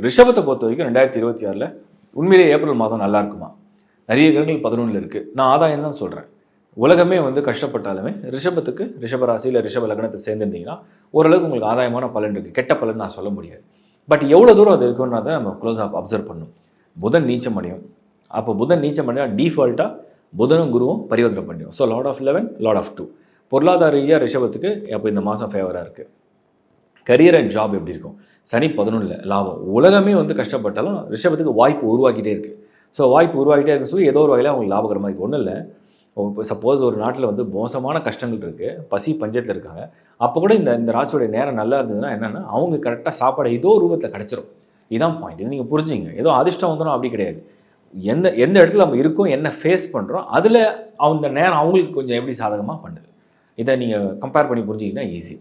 ரிஷபத்தை பொறுத்த வரைக்கும் 2026 உண்மையிலேயே ஏப்ரல் மாதம் நல்லா இருக்குமா? நிறைய கிரகங்கள் 11ல் இருக்குது. நான் ஆதாயம் தான் சொல்கிறேன். உலகமே கஷ்டப்பட்டாலுமே ரிஷபத்துக்கு, ரிஷப ராசி இல்லை ரிஷப லக்னத்தை சேர்ந்துருந்தீங்கன்னா ஓரளவுக்கு உங்களுக்கு ஆதாயமான பலன் இருக்குது. கெட்ட பலன் நான் சொல்ல முடியாது. பட் எவ்வளோ தூரம் அது இருக்குன்னா தான் நம்ம க்ளோஸ் அப்சர்வ் பண்ணணும். புதன் நீச்சம் அடையும். அப்போ புதன் நீச்சம் அடைஞ்சால் டிஃபால்ட்டாக புதனும் குருவும் பரிவர்த்தனை பண்ணிடும். So lord of 11, lord of 2. பொருளாதார ரீதியாக ரிஷபத்துக்கு அப்போ இந்த மாதம் ஃபேவராக இருக்குது. கரியர் அண்ட் ஜாப் எப்படி இருக்கும்? சனி 11ல் லாபம். உலகமே கஷ்டப்பட்டாலும் ரிஷபத்துக்கு வாய்ப்பு உருவாக்கிட்டே இருக்குது. ஸோ வாய்ப்பு உருவாக்கிட்டே இருக்குன்னு சொல்லி ஏதோ ஒரு வகையில் அவங்களுக்கு லாபகரமாக இருக்குது. ஒன்றும் இல்லை, இப்போ சப்போஸ் ஒரு நாட்டில் மோசமான கஷ்டங்கள் இருக்குது, பசி பஞ்சத்தில் இருக்காங்க, அப்போ கூட இந்த ராசியோடைய நேரம் நல்லா இருந்ததுன்னா என்னென்னா அவங்களுக்கு கரெக்டாக சாப்பாடு ஏதோ ரூபத்தில் கிடச்சிரும். இதுதான் பாயிண்ட். இது நீங்கள் புரிஞ்சுங்க. ஏதோ அதிர்ஷ்டம் வந்துடும் அப்படி கிடையாது. எந்த இடத்துல நம்ம இருக்கோம், என்ன ஃபேஸ் பண்ணுறோம், அதில் அந்த நேரம் அவங்களுக்கு கொஞ்சம் எப்படி சாதகமாக பண்ணுது, இதை நீங்கள் கம்பேர் பண்ணி புரிஞ்சிக்கிங்கன்னா ஈஸி.